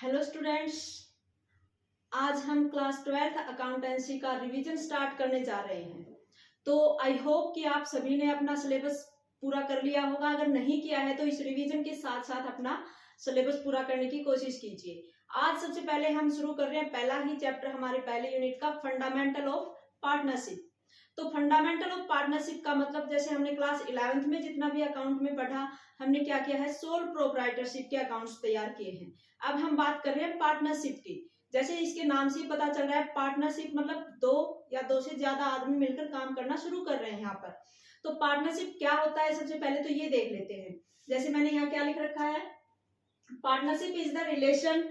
Hello students, आज हम class 12th accountancy का रिवीजन स्टार्ट करने जा रहे हैं। तो आई होप कि आप सभी ने अपना सिलेबस पूरा कर लिया होगा। अगर नहीं किया है तो इस रिवीजन के साथ साथ अपना सिलेबस पूरा करने की कोशिश कीजिए। आज सबसे पहले हम शुरू कर रहे हैं पहला ही चैप्टर हमारे पहले यूनिट का, फंडामेंटल ऑफ पार्टनरशिप। तो फंडामेंटल ऑफ पार्टनरशिप का मतलब, जैसे हमने क्लास 11th में जितना भी अकाउंट में पढ़ा, हमने क्या किया है, सोल प्रोप्राइटरशिप के अकाउंट्स तैयार किए हैं। अब हम बात कर रहे हैं पार्टनरशिप की। जैसे इसके नाम से ही पता चल रहा है, पार्टनरशिप मतलब दो या दो से ज्यादा आदमी मिलकर काम करना शुरू कर रहे हैं यहाँ पर। तो पार्टनरशिप क्या होता है, सबसे पहले तो ये देख लेते हैं। जैसे मैंने यहाँ क्या लिख रखा है, partnership is the relation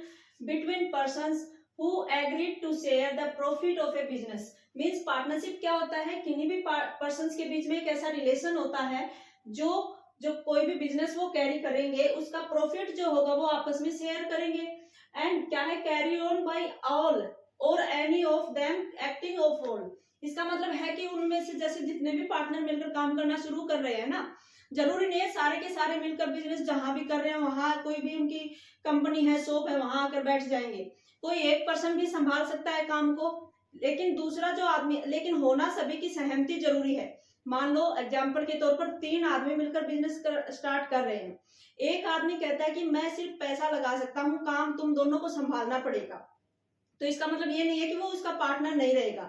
between persons who agreed to share the profit of a business. Means partnership क्या होता है, किन्हीं भी पर्संस के बीच में एक ऐसा रिलेशन होता है जो जो कोई भी बिजनेस वो कैरी करेंगे, उसका प्रॉफिट जो होगा वो आपस में शेयर करेंगे। एंड क्या है, कैरी ऑन बाय ऑल और any of them acting of all. इसका मतलब है कि उनमें से जैसे जितने भी पार्टनर मिलकर काम करना शुरू कर रहे हैं ना, जरूरी नहीं है सारे के सारे मिलकर बिजनेस जहां भी कर रहे हैं वहां कोई भी उनकी कंपनी है, शॉप है, वहां आकर बैठ जाएंगे। कोई एक पर्सन भी संभाल सकता है काम को, लेकिन दूसरा जो आदमी, लेकिन होना सभी की सहमति जरूरी है। मान लो एग्जाम्पल के तौर पर 3 आदमी मिलकर बिजनेस स्टार्ट कर रहे हैं। एक आदमी कहता है कि मैं सिर्फ पैसा लगा सकता हूँ, काम तुम दोनों को संभालना पड़ेगा। तो इसका मतलब ये नहीं है कि वो उसका पार्टनर नहीं रहेगा।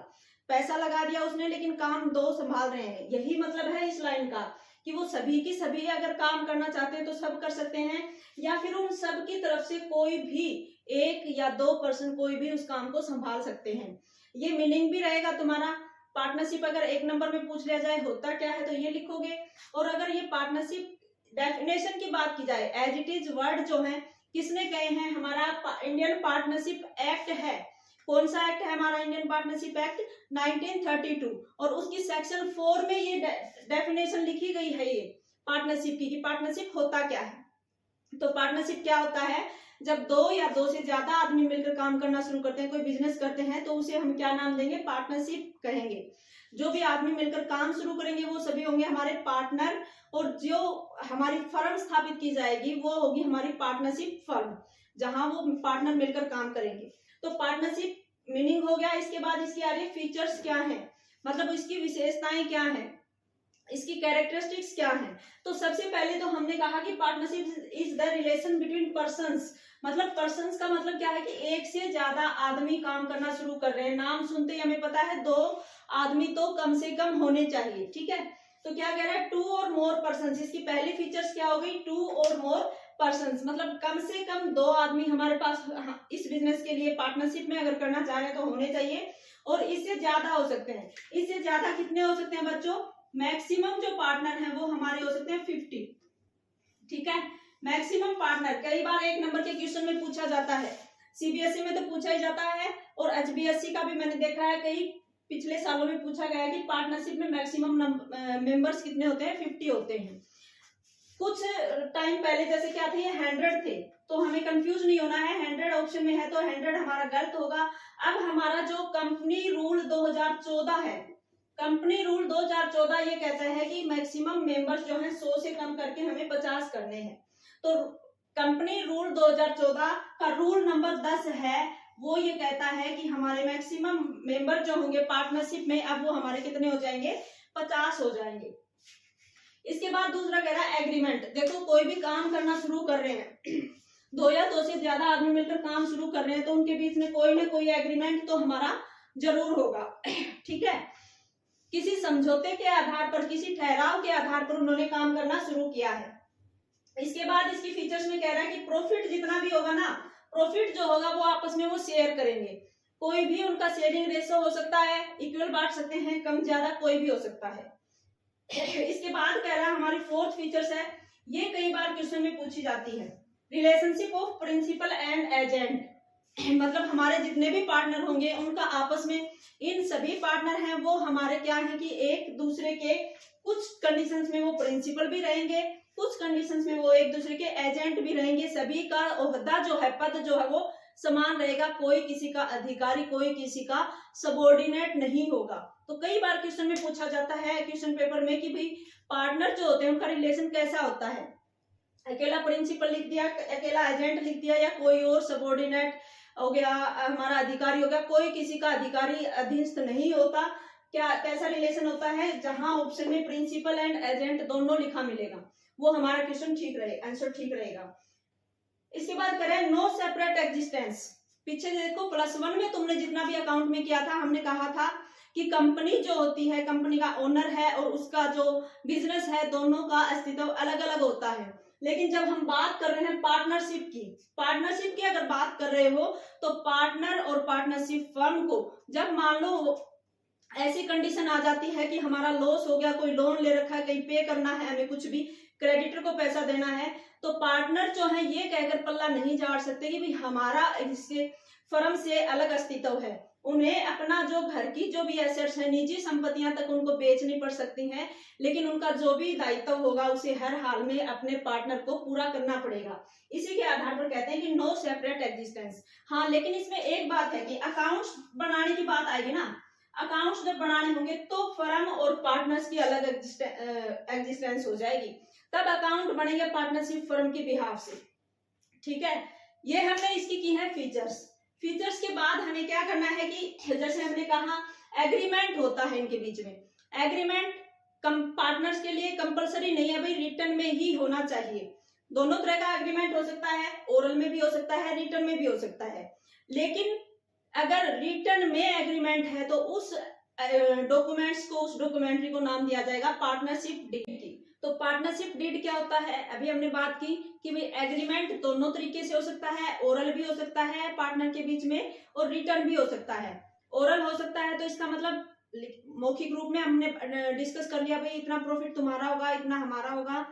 पैसा लगा दिया उसने, लेकिन काम दो संभाल रहे हैं। यही मतलब है इस लाइन का कि वो सभी की सभी अगर काम करना चाहते हैं तो सब कर सकते हैं, या फिर उन सब की तरफ से कोई भी एक या दो पर्सन कोई भी उस काम को संभाल सकते हैं। ये मीनिंग भी रहेगा तुम्हारा। पार्टनरशिप अगर एक नंबर में पूछ लिया जाए होता क्या है, तो ये लिखोगे। और अगर ये पार्टनरशिप डेफिनेशन की बात की जाए, एज इट इज वर्ड जो है किसने कहे हैं, हमारा इंडियन पार्टनरशिप एक्ट है। कौन सा एक्ट है हमारा, इंडियन पार्टनरशिप एक्ट 1932, और उसकी सेक्शन 4 में ये डेफिनेशन लिखी गई है ये पार्टनरशिप की, कि पार्टनरशिप होता क्या है। तो पार्टनरशिप क्या होता है, जब दो या दो से ज्यादा आदमी मिलकर काम करना शुरू करते हैं, कोई बिजनेस करते हैं, तो उसे हम क्या नाम देंगे, पार्टनरशिप कहेंगे। जो भी आदमी मिलकर काम शुरू करेंगे वो सभी होंगे हमारे पार्टनर, और जो हमारी फर्म स्थापित की जाएगी वो होगी हमारी पार्टनरशिप फर्म, जहां वो पार्टनर मिलकर काम करेंगे। तो पार्टनरशिप मीनिंग हो गया। इसके बाद इसके आगे फीचर्स क्या है, मतलब इसकी विशेषताएं क्या है, इसकी कैरेक्टरिस्टिक्स क्या है। तो सबसे पहले तो हमने कहा कि partnership is the relation between persons. मतलब पर्संस का मतलब क्या है कि एक से ज्यादा आदमी काम करना शुरू कर रहे हैं। नाम सुनते ही हमें पता है 2 आदमी तो कम से कम होने चाहिए, ठीक है। तो क्या कह रहा है, 2 और मोर पर्संस। इसकी पहली फीचर्स क्या हो गई, 2 और मोर पर्संस, मतलब कम से कम 2 आदमी हमारे पास इस बिजनेस के लिए पार्टनरशिप में अगर करना चाह रहे हैं तो होने चाहिए, और इससे ज्यादा हो सकते हैं। इससे ज्यादा कितने हो सकते हैं बच्चों, मैक्सिमम जो पार्टनर है वो हमारे हो सकते हैं 50, ठीक है। मैक्सिमम पार्टनर कई बार एक नंबर के क्वेश्चन में पूछा जाता है, सीबीएसई में तो पूछा ही जाता है, और एचबीएससी का भी मैंने देखा है कई पिछले सालों में पूछा गया है कि पार्टनरशिप में मैक्सिमम मेंबर्स कितने होते हैं, 50 होते हैं। कुछ टाइम पहले जैसे क्या थे, 100 थे, तो हमें कंफ्यूज नहीं होना है। 100 ऑप्शन में है तो 100 हमारा गलत होगा। अब हमारा जो कंपनी रूल 2014 है, कंपनी रूल 2014 ये कहता है कि मैक्सिमम मेंबर्स जो हैं 100 से कम करके हमें 50 करने हैं। तो कंपनी रूल 2014 का रूल नंबर 10 है, वो ये कहता है कि हमारे मैक्सिमम मेंबर जो होंगे पार्टनरशिप में, अब वो हमारे कितने हो जाएंगे, 50 हो जाएंगे। इसके बाद दूसरा कह रहा है एग्रीमेंट। देखो कोई भी काम करना शुरू कर रहे हैं, 2 या 2 से ज्यादा आदमी मिलकर काम शुरू कर रहे हैं, तो उनके बीच में कोई ना कोई एग्रीमेंट तो हमारा जरूर होगा, ठीक है। किसी समझौते के आधार पर, किसी ठहराव के आधार पर उन्होंने काम करना शुरू किया है। इसके बाद इसकी फीचर्स में कह रहा है कि प्रॉफिट जितना भी होगा ना, प्रॉफिट जो होगा वो आपस में वो शेयर करेंगे। कोई भी उनका शेयरिंग रेशो हो सकता है, इक्वल बांट सकते हैं, कम ज्यादा कोई भी हो सकता है। इसके बाद कह रहा है हमारी 4th फीचर्स है, ये कई बार क्वेश्चन में पूछी जाती है, relationship of principal and agent. मतलब हमारे जितने भी पार्टनर होंगे उनका आपस में, इन सभी पार्टनर हैं वो हमारे क्या है कि एक दूसरे के कुछ कंडीशंस में वो प्रिंसिपल भी रहेंगे, कुछ कंडीशंस में वो एक दूसरे के एजेंट भी रहेंगे। सभी का ओहदा जो है, पद जो है वो समान रहेगा, कोई किसी का अधिकारी, कोई किसी का सबॉर्डिनेट नहीं होगा। तो कई बार क्वेश्चन में पूछा जाता है क्वेश्चन पेपर में कि भाई पार्टनर जो होते हैं उनका रिलेशन कैसा होता है। अकेला प्रिंसिपल लिख दिया, अकेला एजेंट लिख दिया, या कोई और सबऑर्डिनेट हो गया, हमारा अधिकारी हो गया, कोई किसी का अधिकारी अधीनस्थ नहीं होता। क्या कैसा रिलेशन होता है, जहां ऑप्शन में प्रिंसिपल एंड एजेंट दोनों लिखा मिलेगा, वो हमारा क्वेश्चन ठीक रहेगा, आंसर ठीक रहेगा। इसके बाद करें नो सेपरेट एग्जिस्टेंस। पीछे देखो +1 में तुमने जितना भी अकाउंट में किया था, हमने कहा था कि कंपनी जो होती है, कंपनी का ओनर है और उसका जो बिजनेस है, दोनों का अस्तित्व अलग अलग होता है। लेकिन जब हम बात कर रहे हैं पार्टनरशिप की अगर बात कर रहे हो, तो पार्टनर और पार्टनरशिप फर्म को जब मान लो ऐसी कंडीशन आ जाती है कि हमारा लॉस हो गया, कोई लोन ले रखा है, कहीं पे करना है, हमें कुछ भी क्रेडिटर को पैसा देना है, तो पार्टनर जो है ये कहकर पल्ला नहीं झाड़ सकते कि भाई हमारा इसके फर्म से अलग अस्तित्व है। उन्हें अपना जो घर की जो भी एसेट्स है, निजी संपत्तियां तक उनको बेचनी पड़ सकती हैं, लेकिन उनका जो भी दायित्व होगा उसे हर हाल में अपने पार्टनर को पूरा करना पड़ेगा। इसी के आधार पर कहते हैं कि नो सेपरेट एग्जिस्टेंस। हाँ, लेकिन इसमें एक बात है कि अकाउंट्स बनाने की बात आएगी ना, अकाउंट्स जब बनाने होंगे तो फर्म और पार्टनर्स की अलग एग्जिस्टेंस हो जाएगी, तब अकाउंट बनेंगे पार्टनरशिप फर्म के बिहाफ से। ठीक है, ये हमने इसकी की है फीचर्स के बाद हमें क्या करना है कि जैसे हमने कहा एग्रीमेंट होता है इनके बीच में। एग्रीमेंट पार्टनर्स के लिए कंपलसरी नहीं है भाई, रिटर्न में ही होना चाहिए। दोनों तरह का एग्रीमेंट हो सकता है, ओरल में भी हो सकता है, रिटर्न में भी हो सकता है। लेकिन अगर रिटर्न में एग्रीमेंट है तो उस डॉक्यूमेंट्स को, उस डॉक्यूमेंट्री को नाम दिया जाएगा पार्टनरशिप डीड की। तो पार्टनरशिप डीड क्या होता है, अभी हमने बात की कि भाई एग्रीमेंट दोनों तरीके से हो सकता है, ओरल भी हो सकता है पार्टनर के बीच में और रिटर्न भी हो सकता है। ओरल हो सकता है तो इसका मतलब मौखिक रूप में हमने डिस्कस कर लिया, भाई इतना प्रॉफिट तुम्हारा होगा, इतना हमारा होगा,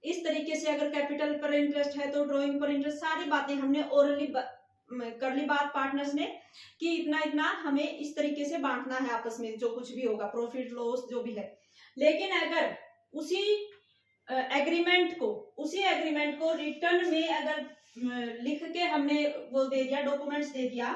इस तरीके से। अगर कैपिटल पर इंटरेस्ट है तो ड्रॉइंग पर इंटरेस्ट, सारी बातें हमने ओरली कर ली बात पार्टनर्स ने कि इतना इतना हमें इस तरीके से बांटना है आपस में, जो कुछ भी होगा प्रॉफिट लॉस जो भी है। लेकिन अगर उसी एग्रीमेंट को रिटर्न में अगर लिख के हमने वो दे दिया, डॉक्यूमेंट्स दे दिया,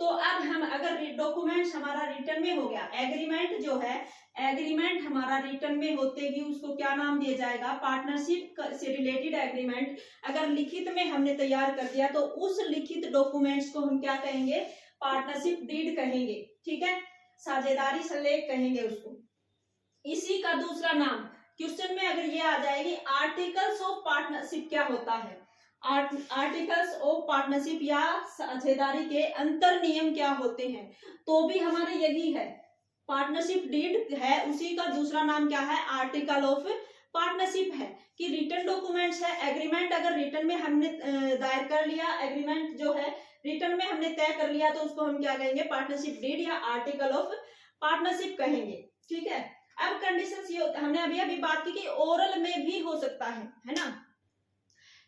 तो अब हम अगर डॉक्यूमेंट्स हमारा रिटर्न में हो गया, एग्रीमेंट जो है, एग्रीमेंट हमारा रिटर्न में होते ही उसको क्या नाम दिया जाएगा, पार्टनरशिप से रिलेटेड एग्रीमेंट अगर लिखित में हमने तैयार कर दिया तो उस लिखित डॉक्यूमेंट्स को हम क्या कहेंगे, पार्टनरशिप डीड कहेंगे। ठीक है, साझेदारी सलेख कहेंगे उसको। इसी का दूसरा नाम क्वेश्चन में अगर ये आ जाएगी, आर्टिकल्स ऑफ पार्टनरशिप क्या होता है, आर्टिकल्स ऑफ पार्टनरशिप या साझेदारी के अंतर नियम क्या होते हैं, तो भी हमारे यही है, पार्टनरशिप डीड है, उसी का दूसरा नाम क्या है, आर्टिकल ऑफ पार्टनरशिप है। कि रिटर्न डॉक्यूमेंट्स है, एग्रीमेंट अगर रिटर्न में हमने दायर कर लिया, एग्रीमेंट जो है रिटर्न में हमने तय कर लिया, तो उसको हम क्या कहेंगे, पार्टनरशिप डीड या आर्टिकल ऑफ पार्टनरशिप कहेंगे। ठीक है, अब कंडीशंस ये हमने अभी बात की कि ओरल में भी हो सकता है ना,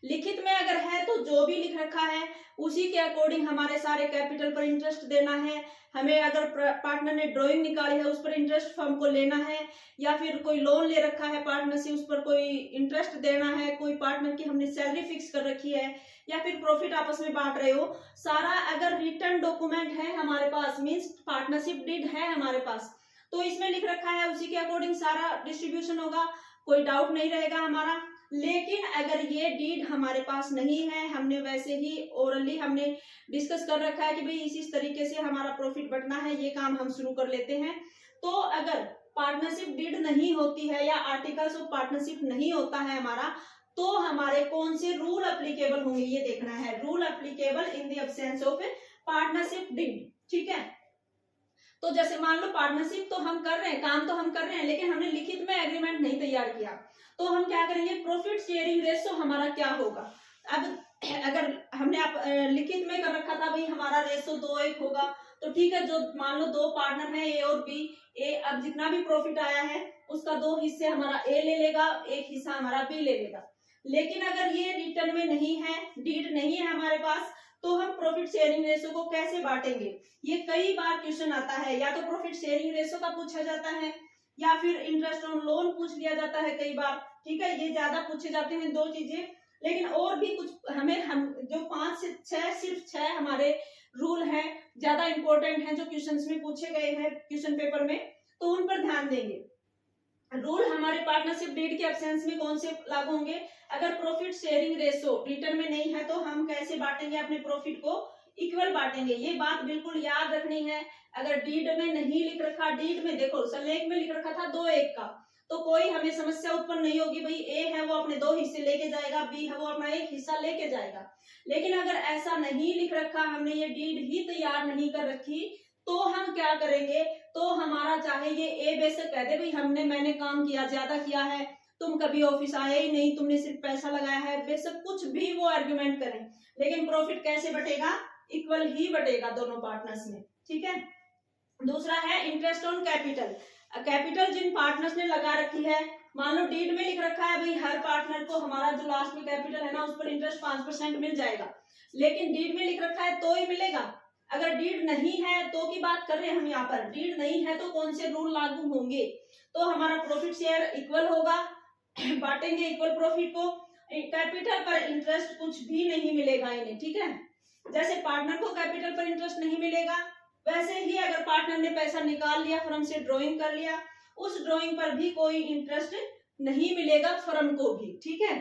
लिखित में अगर है तो जो भी लिख रखा है उसी के अकॉर्डिंग हमारे सारे कैपिटल पर इंटरेस्ट देना है। हमें अगर पार्टनर ने ड्राइंग निकाली है उस पर इंटरेस्ट फर्म को लेना है, या फिर कोई लोन ले रखा है पार्टनर से उस पर कोई इंटरेस्ट देना है, कोई पार्टनर की हमने सैलरी फिक्स कर रखी है, या फिर प्रॉफिट आपस में बांट रहे हो, सारा अगर रिटर्न डॉक्यूमेंट है हमारे पास, मीन्स पार्टनरशिप डीड है हमारे पास, तो इसमें लिख रखा है उसी के अकॉर्डिंग सारा डिस्ट्रीब्यूशन होगा, कोई डाउट नहीं रहेगा हमारा। लेकिन अगर ये डीड हमारे पास नहीं है, हमने वैसे ही ओरली हमने डिस्कस कर रखा है कि भाई इस तरीके से हमारा प्रॉफिट बटना है, ये काम हम शुरू कर लेते हैं, तो अगर पार्टनरशिप डीड नहीं होती है या आर्टिकल्स ऑफ पार्टनरशिप नहीं होता है हमारा, तो हमारे कौन से रूल अप्लीकेबल होंगे ये देखना है, rule applicable in the absence of partnership deed. ठीक है, तो जैसे मान लो पार्टनरशिप तो हम कर रहे हैं, काम तो हम कर रहे हैं, लेकिन हमने लिखित में एग्रीमेंट नहीं तैयार किया, तो हम क्या करेंगे, प्रॉफिट शेयरिंग रेशो हमारा क्या होगा। अब अगर हमने लिखित में कर रखा था भाई हमारा रेशो 2:1 होगा, तो ठीक है, जो मान लो दो पार्टनर है ए और बी, ए अब जितना भी प्रॉफिट आया है उसका 2 हिस्से हमारा ए ले लेगा, 1 हिस्सा हमारा बी ले लेगा। लेकिन अगर ये रिटर्न में नहीं है, डीड नहीं है हमारे पास, तो हम प्रॉफिट शेयरिंग रेशो को कैसे बांटेंगे, ये कई बार क्वेश्चन आता है। या तो प्रॉफिट शेयरिंग रेशो का पूछा जाता है, या फिर इंटरेस्ट ऑन लोन पूछ लिया जाता है कई बार। ठीक है, ये ज्यादा पूछे जाते हैं दो चीजें, लेकिन और भी कुछ हम जो 5 से 6 सिर्फ 6 हमारे रूल हैं, ज्यादा इंपॉर्टेंट हैं, जो क्वेश्चंस में पूछे गए हैं क्वेश्चन पेपर में, तो उन पर ध्यान देंगे। रूल हमारे पार्टनरशिप डीड के एब्सेंस में कौन से लागू होंगे? अगर प्रॉफिट शेयरिंग रेशो रिटर्न में नहीं है तो हम कैसे बांटेंगे अपने प्रॉफिट को? इक्वल बांटेंगे। ये बात बिल्कुल याद रखनी है। अगर डीड में नहीं लिख रखा, डीड में देखो सलेख में लिख रखा था 2/1 का, तो कोई हमें समस्या उत्पन्न नहीं होगी। भाई ए है वो अपने 2 हिस्से लेके जाएगा, बी है वो अपना 1 हिस्सा लेके जाएगा। लेकिन अगर ऐसा नहीं लिख रखा, हमने ये डीड ही तैयार नहीं कर रखी, तो हम क्या करेंगे? तो हमारा चाहे ये ए बेशक कह दे भाई मैंने काम किया, ज्यादा किया है, तुम कभी ऑफिस आए ही नहीं, तुमने सिर्फ पैसा लगाया है, बेशक कुछ भी वो आर्ग्यूमेंट करें, लेकिन प्रॉफिट कैसे बटेगा? इक्वल ही बटेगा दोनों पार्टनर्स में। ठीक है। दूसरा है इंटरेस्ट ऑन कैपिटल। कैपिटल जिन पार्टनर्स ने लगा रखी है, मान लो डीड में लिख रखा है भाई हर पार्टनर को हमारा जो लास्ट में कैपिटल है ना उस पर इंटरेस्ट 5% मिल जाएगा, लेकिन डीड में लिख रखा है तो ही मिलेगा। अगर डीड नहीं है तो की बात कर रहे हैं हम यहाँ पर, डीड नहीं है तो कौन से रूल लागू होंगे? तो हमारा प्रॉफिट शेयर इक्वल होगा, बांटेंगे इक्वल प्रॉफिट को। कैपिटल पर इंटरेस्ट कुछ भी नहीं मिलेगा इन्हें। ठीक है। जैसे पार्टनर को कैपिटल पर इंटरेस्ट नहीं मिलेगा, वैसे ही अगर पार्टनर ने पैसा निकाल लिया, फर्म से ड्रॉइंग कर लिया, उस ड्रॉइंग पर भी कोई इंटरेस्ट नहीं मिलेगा फर्म को भी। ठीक है।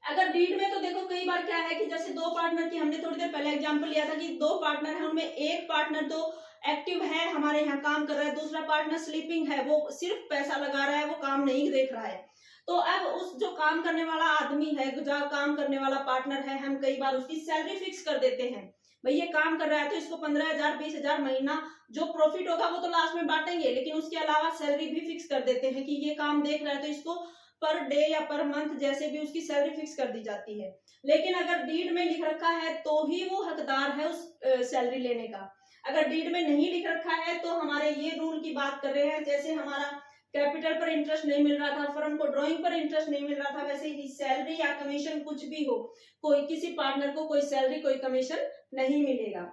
अगर डीड में तो देखो कई बार क्या है कि जैसे 2 पार्टनर की हमने थोड़ी देर पहले एग्जांपल लिया था कि 2 पार्टनर है, उनमें एक पार्टनर तो एक्टिव है, हमारे यहाँ काम कर रहा है, दूसरा पार्टनर स्लीपिंग है, वो सिर्फ पैसा लगा रहा है, वो काम नहीं देख रहा है। तो अब उस जो काम करने वाला आदमी है, जो काम करने वाला पार्टनर है, हम कई बार उसकी सैलरी फिक्स कर देते हैं। भाई ये काम कर रहा है तो इसको 15,000 20,000 महीना जो प्रॉफिट होगा वो तो लास्ट में बांटेंगे, लेकिन उसके अलावा सैलरी भी फिक्स कर देते हैं कि ये काम देख रहा है तो इसको पर डे या पर मंथ जैसे भी उसकी सैलरी फिक्स कर दी जाती है। लेकिन अगर डीड में लिख रखा है तो ही वो हकदार है उस सैलरी लेने का। अगर डीड में नहीं लिख रखा है तो हमारे ये रूल की बात कर रहे हैं, जैसे हमारा कैपिटल पर इंटरेस्ट नहीं मिल रहा था, फर्म को ड्रॉइंग पर इंटरेस्ट नहीं मिल रहा था, वैसे ही सैलरी या कमीशन कुछ भी हो, कोई किसी पार्टनर को कोई सैलरी कोई कमीशन नहीं मिलेगा।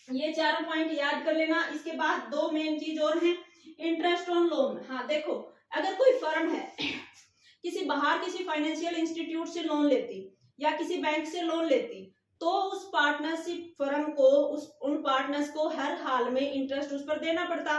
ये चारों पॉइंट याद कर लेना। इसके बाद 2 मेन चीज और हैं, इंटरेस्ट ऑन लोन। हाँ देखो, अगर कोई फर्म है किसी बाहर किसी फाइनेंशियल इंस्टीट्यूट से लोन लेती या किसी बैंक से लोन लेती, तो उस पार्टनरशिप फर्म को उन पार्टनर्स को हर हाल में इंटरेस्ट उस पर देना पड़ता।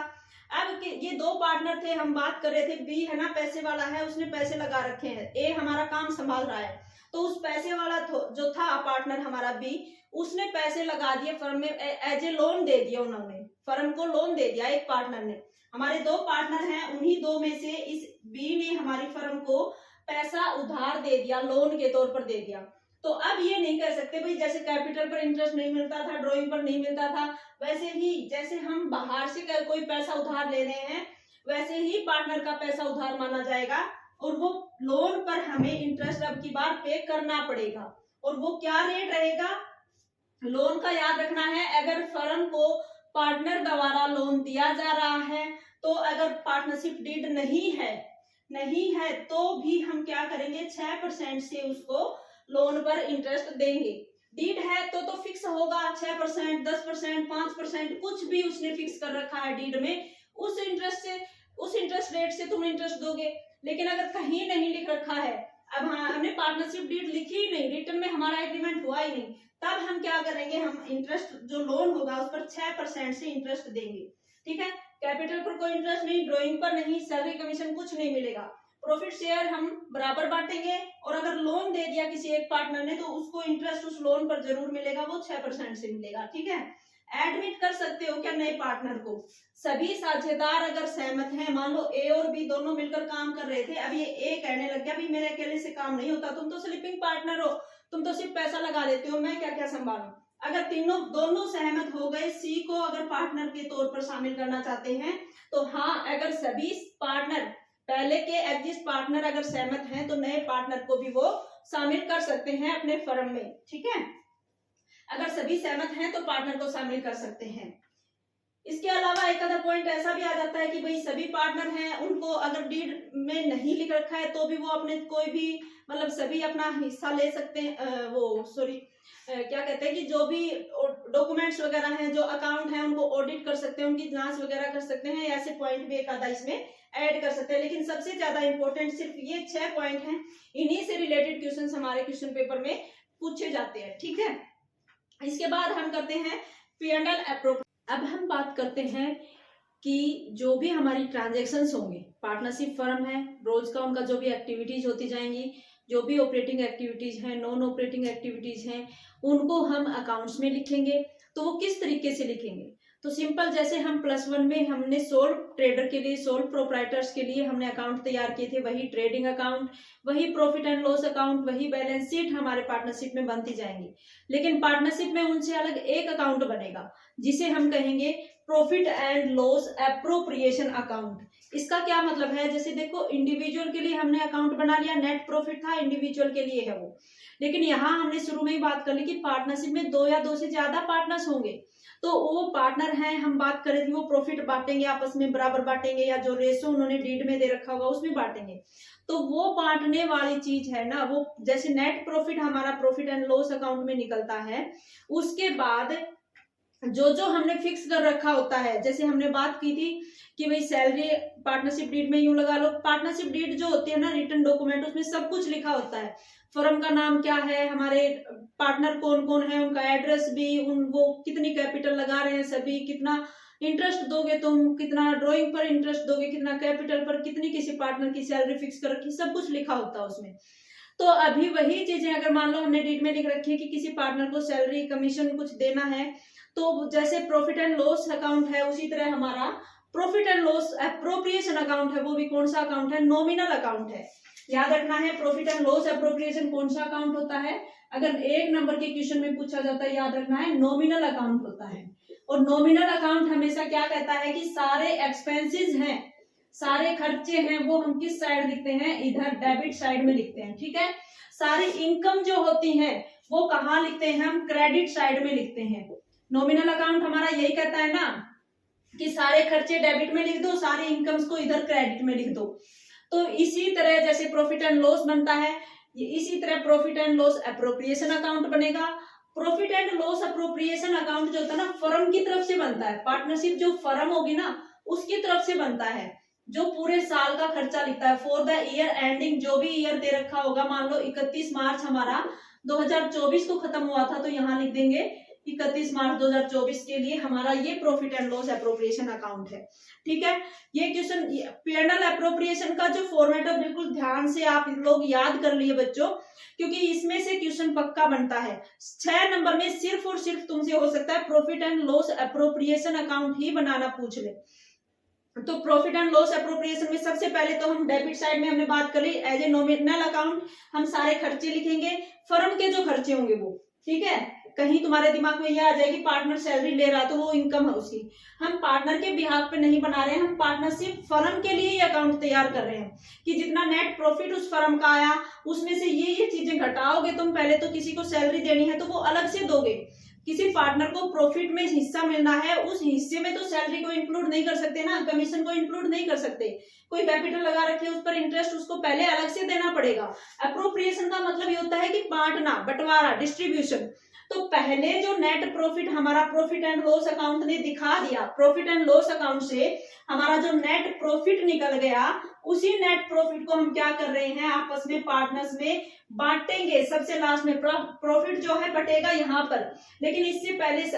अब ये 2 पार्टनर थे, हम बात कर रहे थे, बी है ना पैसे वाला है, उसने पैसे लगा रखे हैं, ए हमारा काम संभाल रहा है, तो उस पैसे वाला जो था पार्टनर हमारा बी, उसने पैसे लगा दिए फर्म में, एज ए लोन दे दिया, उन्होंने फर्म को लोन दे दिया एक पार्टनर ने। हमारे 2 पार्टनर हैं, उन्हीं 2 में से इस बी ने हमारी फर्म को पैसा उधार दे दिया, लोन के तौर पर दे दिया। तो अब ये नहीं कह सकते भाई जैसे कैपिटल पर इंटरेस्ट नहीं मिलता था, ड्रॉइंग पर नहीं मिलता था, वैसे ही जैसे हम बाहर से कोई पैसा उधार ले रहे हैं, वैसे ही पार्टनर का पैसा उधार माना जाएगा और वो लोन पर हमें इंटरेस्ट अब की बार पे करना पड़ेगा। और वो क्या रेट रहेगा लोन का, याद रखना है। अगर फर्म को पार्टनर द्वारा लोन दिया जा रहा है, तो अगर पार्टनरशिप डीड नहीं है तो भी हम क्या करेंगे, 6% से उसको लोन पर इंटरेस्ट देंगे। डीड है तो फिक्स होगा 6%, 10%, 5%, कुछ भी उसने फिक्स कर रखा है डीड में, उस इंटरेस्ट रेट से तुम इंटरेस्ट दोगे। लेकिन अगर कहीं नहीं लिख रखा है, अब हाँ हमने पार्टनरशिप डीड लिखी ही नहीं, रिटर्न में हमारा एग्रीमेंट हुआ ही नहीं, तब हम क्या करेंगे, हम इंटरेस्ट जो लोन होगा उस पर 6% से इंटरेस्ट देंगे। ठीक है। कैपिटल पर कोई इंटरेस्ट नहीं, ड्रॉइंग पर नहीं, सैलरी कमीशन कुछ नहीं मिलेगा। प्रॉफिट शेयर हम बराबर बांटेंगे, और अगर लोन दे दिया किसी एक पार्टनर ने तो उसको इंटरेस्ट उस लोन पर जरूर मिलेगा, वो 6% से मिलेगा। ठीक है। एडमिट कर सकते हो क्या नए पार्टनर को? सभी साझेदार अगर सहमत हैं, मान लो ए और बी दोनों मिलकर काम कर रहे थे, अब ये ए कहने लग गया भाई मेरे अकेले से काम नहीं होता, तुम तो स्लीपिंग पार्टनर हो, तुम तो सिर्फ पैसा लगा देते हो, मैं क्या क्या संभालूं। अगर दोनों सहमत हो गए, सी को अगर पार्टनर के तौर पर शामिल करना चाहते हैं, तो हाँ अगर सभी पार्टनर पहले के एग्जिस्ट पार्टनर अगर सहमत हैं तो नए पार्टनर को भी वो शामिल कर सकते हैं अपने फर्म में। ठीक है। अगर सभी सहमत हैं तो पार्टनर को शामिल कर सकते हैं। इसके अलावा एक आधा पॉइंट ऐसा भी आ जाता है कि भाई सभी पार्टनर हैं, उनको अगर डीड में नहीं लिख रखा है तो भी वो अपने कोई भी मतलब सभी अपना हिस्सा ले सकते हैं, क्या कहते हैं कि जो भी डॉक्यूमेंट्स वगैरह हैं, जो अकाउंट है, उनको ऑडिट कर सकते हैं, उनकी जांच वगैरह कर सकते हैं, ऐसे पॉइंट भी एक आधा इसमें ऐड कर सकते हैं। लेकिन सबसे ज्यादा इंपॉर्टेंट सिर्फ ये 6 पॉइंट हैं, इन्हीं से रिलेटेड क्वेश्चन हमारे क्वेश्चन पेपर में पूछे जाते हैं। ठीक है। इसके बाद हम करते हैं P&L अप्रोप्रिएशन। अब हम बात करते हैं कि जो भी हमारी ट्रांजैक्शंस होंगे, पार्टनरशिप फर्म है, रोज का उनका जो भी एक्टिविटीज होती जाएंगी, जो भी ऑपरेटिंग एक्टिविटीज हैं, नॉन ऑपरेटिंग एक्टिविटीज हैं, उनको हम अकाउंट्स में लिखेंगे। तो वो किस तरीके से लिखेंगे? तो सिंपल, जैसे हम +1 में हमने सोल ट्रेडर के लिए, सोल प्रोप्राइटर्स के लिए हमने अकाउंट तैयार किए थे, वही ट्रेडिंग अकाउंट, वही प्रॉफिट एंड लॉस अकाउंट, वही बैलेंस शीट हमारे पार्टनरशिप में बनती जाएंगी। लेकिन पार्टनरशिप में उनसे अलग एक अकाउंट बनेगा जिसे हम कहेंगे profit and loss appropriation account. इसका क्या मतलब है? जैसे देखो, इंडिविजुअल के लिए हमने अकाउंट बना लिया, नेट प्रॉफिट था, इंडिविजुअल के लिए है वो। लेकिन यहाँ हमने शुरू में ही बात कर ली कि पार्टनरशिप में 2 या 2 से ज्यादा पार्टनर्स होंगे, तो वो पार्टनर हैं, हम बात करें कि वो प्रॉफिट बांटेंगे, आपस में बराबर बांटेंगे, या जो रेशो उन्होंने डीड में दे रखा होगा उसमें बांटेंगे। तो वो बांटने वाली चीज है ना, वो जैसे नेट प्रॉफिट हमारा प्रॉफिट एंड लॉस अकाउंट में निकलता है, उसके बाद जो जो हमने फिक्स कर रखा होता है, जैसे हमने बात की थी कि भाई सैलरी पार्टनरशिप डीड में यूं लगा लो, पार्टनरशिप डीड जो होती है ना, रिटर्न डॉक्यूमेंट, उसमें सब कुछ लिखा होता है, फर्म का नाम क्या है, हमारे पार्टनर कौन कौन है, उनका एड्रेस भी, वो कितनी कैपिटल लगा रहे हैं सभी, कितना इंटरेस्ट दोगे तुम, कितना ड्रॉइंग पर इंटरेस्ट दोगे, कितना कैपिटल पर, कितनी किसी पार्टनर की सैलरी फिक्स कर रखी, सब कुछ लिखा होता है उसमें। तो अभी वही चीजें अगर मान लो हमने डीड में लिख रखी है कि किसी पार्टनर को सैलरी कमीशन कुछ देना है, तो जैसे प्रॉफिट एंड लॉस अकाउंट है, उसी तरह हमारा profit and loss appropriation account है, वो भी कौन सा अकाउंट है? नॉमिनल अकाउंट है। याद रखना है, प्रॉफिट एंड लॉस एप्रोप्रिएशन कौन सा अकाउंट होता है? अगर 1 नंबर के क्वेश्चन में पूछा जाता है, याद रखना है, नॉमिनल अकाउंट होता है। और नॉमिनल अकाउंट हमेशा क्या कहता है कि सारे एक्सपेंसेस हैं, सारे खर्चे हैं, वो हम किस साइड लिखते हैं? इधर डेबिट साइड में लिखते हैं, ठीक है। सारी इनकम जो होती है वो कहाँ लिखते हैं? हम क्रेडिट साइड में लिखते हैं। नॉमिनल अकाउंट हमारा यही कहता है ना कि सारे खर्चे डेबिट में लिख दो, सारी इनकम्स को इधर क्रेडिट में लिख दो। तो इसी तरह जैसे प्रॉफिट एंड लॉस बनता है, इसी तरह profit and loss appropriation account बनेगा। Profit and loss appropriation account जो होता है ना, फर्म की तरफ से बनता है, पार्टनरशिप जो फर्म होगी ना उसकी तरफ से बनता है, जो पूरे साल का खर्चा लिखता है फॉर द ईयर एंडिंग, जो भी ईयर दे रखा होगा, मान लो 31 मार्च हमारा 2024 को खत्म हुआ था, तो यहाँ लिख देंगे 31 मार्च 2024 के लिए हमारा ये profit and loss appropriation account है, ठीक है। ये क्वेश्चन P&L एप्रोप्रिएशन का जो फॉर्मेट है बिल्कुल ध्यान से आप लोग याद कर लिए बच्चों, क्योंकि इसमें से क्वेश्चन पक्का बनता है। 6 नंबर में सिर्फ और सिर्फ तुमसे हो सकता है profit and loss appropriation account ही बनाना पूछ ले। तो प्रॉफिट एंड लॉस एप्रोप्रिएशन में सबसे पहले तो हम डेबिट साइड में हमने बात कर ली, एज ए नॉमिनल अकाउंट हम सारे खर्चे लिखेंगे, फर्म के जो खर्चे होंगे वो, ठीक है। कहीं तुम्हारे दिमाग में यह आ जाएगी पार्टनर सैलरी ले रहा तो वो इनकम है उसकी, हम पार्टनर के बिहाफ पे नहीं बना रहे हैं, हम पार्टनरशिप फर्म के लिए ही अकाउंट तैयार कर रहे हैं कि जितना नेट प्रॉफिट उस फर्म का आया उसमें से ये चीजें घटाओगे तुम, पहले तो किसी को सैलरी देनी है तो वो अलग से दोगे, किसी पार्टनर को प्रॉफिट में हिस्सा मिलना है, उस हिस्से में तो सैलरी को इंक्लूड नहीं कर सकते ना, कमीशन को इंक्लूड नहीं कर सकते, कोई कैपिटल लगा रखे उस पर इंटरेस्ट उसको पहले अलग से देना पड़ेगा। एप्रोप्रिएशन का मतलब ये होता है कि बांटना, बंटवारा, डिस्ट्रीब्यूशन। तो पहले जो नेट प्रॉफिट हमारा प्रॉफिट एंड लॉस अकाउंट ने दिखा दिया, प्रॉफिट एंड लॉस अकाउंट से हमारा जो नेट प्रॉफिट निकल गया, उसी नेट प्रॉफिट को हम क्या कर रहे हैं, आपस में पार्टनर्स में बांटेंगे। सबसे लास्ट में प्रॉफिट जो है बटेगा यहाँ पर, लेकिन इससे पहले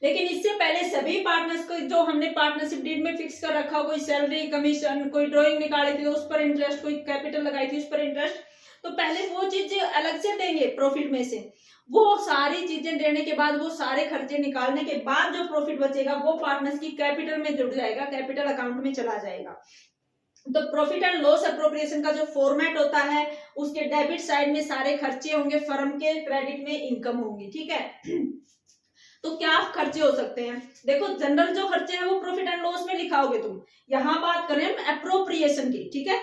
लेकिन इससे पहले सभी पार्टनर्स को जो हमने पार्टनरशिप डीड में फिक्स कर रखा हो, कोई सैलरी कमीशन, कोई ड्राइंग निकाली थी उस पर इंटरेस्ट, कोई कैपिटल लगाई थी उस पर इंटरेस्ट, तो पहले वो चीजें अलग से देंगे प्रॉफिट में से, वो सारी चीजें देने के बाद, वो सारे खर्चे निकालने के बाद जो प्रॉफिट बचेगा वो पार्टनर्स की कैपिटल में जुड़ जाएगा, कैपिटल अकाउंट में चला जाएगा। तो प्रॉफिट एंड लॉस एप्रोप्रिएशन का जो फॉर्मेट होता है, उसके डेबिट साइड में सारे खर्चे होंगे फर्म के, क्रेडिट में इनकम होंगी, ठीक है। तो क्या खर्चे हो सकते हैं? देखो, जनरल जो खर्चे हैं वो प्रॉफिट एंड लॉस में लिखाओगे तुम, यहाँ बात करें हम एप्रोप्रिएशन की, ठीक है।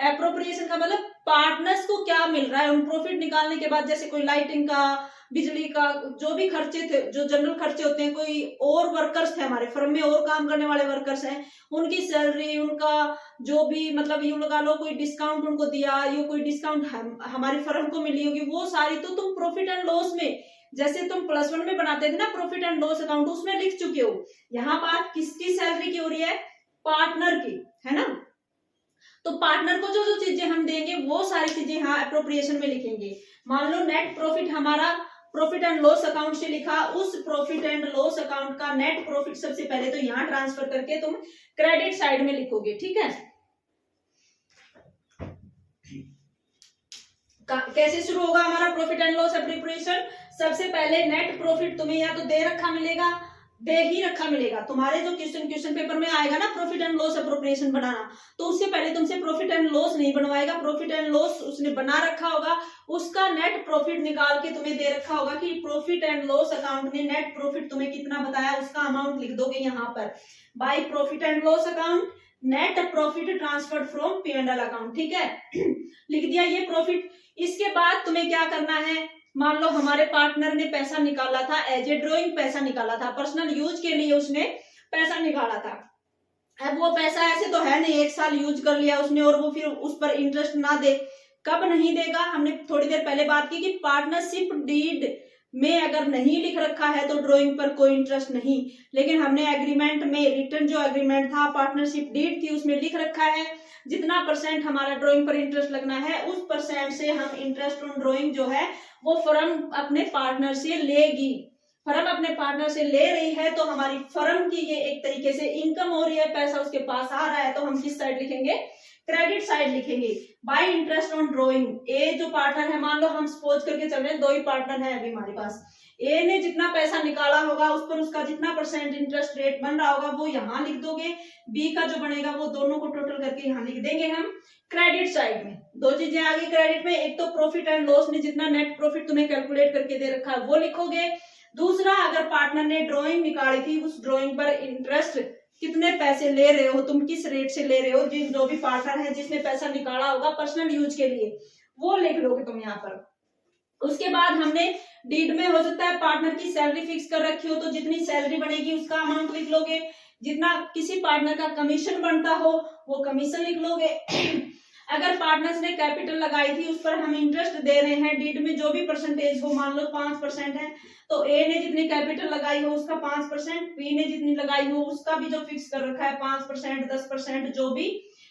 एप्रोप्रिएशन का मतलब पार्टनर्स को क्या मिल रहा है उन प्रॉफिट निकालने के बाद, जैसे कोई लाइटिंग का, बिजली का, जो भी खर्चे थे, जो जनरल खर्चे होते हैं, कोई और वर्कर्स थे हमारे फर्म में, और काम करने वाले वर्कर्स हैं, उनकी सैलरी, उनका जो भी मतलब यूं लगा लो कोई डिस्काउंट उनको दिया, या कोई डिस्काउंट हमारी फर्म को मिली होगी, वो सारी तो तुम प्रॉफिट एंड लॉस में, जैसे तुम +1 में बनाते थे ना प्रॉफिट एंड लॉस अकाउंट, उसमें लिख चुके हो। यहाँ बात किसकी सैलरी की हो रही है? पार्टनर की, है ना। तो पार्टनर को जो जो चीजें हम देंगे वो सारी चीजें यहाँ एप्रोप्रिएशन में लिखेंगे। मान लो नेट प्रॉफिट हमारा प्रॉफिट एंड लॉस अकाउंट से लिखा, उस प्रॉफिट एंड लॉस अकाउंट का नेट प्रॉफिट सबसे पहले तो यहाँ ट्रांसफर करके तुम क्रेडिट साइड में लिखोगे, ठीक है। कैसे शुरू होगा हमारा प्रॉफिट एंड लॉस एप्रोप्रिएशन? सबसे पहले नेट प्रॉफिट तुम्हें या तो दे रखा मिलेगा, दे ही रखा मिलेगा। तुम्हारे जो क्वेश्चन पेपर में आएगा ना प्रॉफिट एंड लॉस एप्रोप्रिएशन बनाना, तो उससे पहले तुमसे प्रॉफिट एंड लॉस नहीं बनवाएगा, प्रॉफिट एंड लॉस उसने बना रखा होगा, उसका नेट प्रॉफिट निकाल के तुम्हें दे रखा होगा कि प्रॉफिट एंड लॉस अकाउंट ने नेट प्रॉफिट तुम्हें कितना बताया, उसका अमाउंट लिख दोगे यहाँ पर, by profit and loss account net profit transferred from P&L account, ठीक है। लिख दिया ये प्रॉफिट। इसके बाद तुम्हें क्या करना है, मान लो हमारे पार्टनर ने पैसा निकाला था एज ए ड्रॉइंग, पैसा निकाला था पर्सनल यूज के लिए, उसने पैसा निकाला था। अब वो पैसा ऐसे तो है नहीं 1 साल यूज कर लिया उसने और वो फिर उस पर इंटरेस्ट ना दे, कब नहीं देगा? हमने थोड़ी देर पहले बात की कि पार्टनरशिप डीड में अगर नहीं लिख रखा है तो ड्राइंग पर कोई इंटरेस्ट नहीं, लेकिन हमने एग्रीमेंट में रिटर्न जो एग्रीमेंट था पार्टनरशिप डीड थी उसमें लिख रखा है जितना % हमारा ड्राइंग पर इंटरेस्ट लगना है उस % से हम इंटरेस्ट ऑन ड्राइंग जो है वो फर्म अपने पार्टनर से लेगी। फर्म अपने पार्टनर से ले रही है तो हमारी फर्म की ये एक तरीके से इनकम हो रही है, पैसा उसके पास आ रहा है, तो हम किस साइड लिखेंगे? क्रेडिट साइड लिखेंगे। बाय इंटरेस्ट ऑन ड्राइंग, ए जो पार्टनर है, मान लो हम सपोज करके चल रहे हैं 2 ही पार्टनर है अभी हमारे पास, ए ने जितना पैसा निकाला होगा उस पर उसका जितना % इंटरेस्ट रेट बन रहा होगा वो यहाँ लिख दोगे, बी का जो बनेगा वो दोनों को टोटल करके यहाँ लिख देंगे हम क्रेडिट साइड में। 2 चीजें आ गई क्रेडिट में, एक तो प्रॉफिट एंड लॉस ने जितना नेट प्रॉफिट तुम्हें कैलकुलेट करके दे रखा है वो लिखोगे, दूसरा अगर पार्टनर ने ड्राइंग निकाली थी उस ड्राइंग पर इंटरेस्ट कितने पैसे ले रहे हो तुम, किस रेट से ले रहे हो, जो भी पार्टनर है जिसने पैसा निकाला होगा पर्सनल यूज के लिए वो लिख लोगे तुम यहाँ पर। उसके बाद हमने डीड में हो सकता है पार्टनर की सैलरी फिक्स कर रखी हो तो जितनी सैलरी बनेगी उसका अमाउंट लिख लोगे, जितना किसी पार्टनर का कमीशन बनता हो वो कमीशन लिख लोगे। अगर पार्टनर्स ने कैपिटल लगाई थी उस पर हम इंटरेस्ट दे रहे हैं, डीड में जो भी % हो, मान लो 5% है तो ए ने जितनी कैपिटल लगाई हो उसका 5%, बी ने जितनी लगाई हो उसका भी जो फिक्स कर रखा है 5%, 10% जो भी,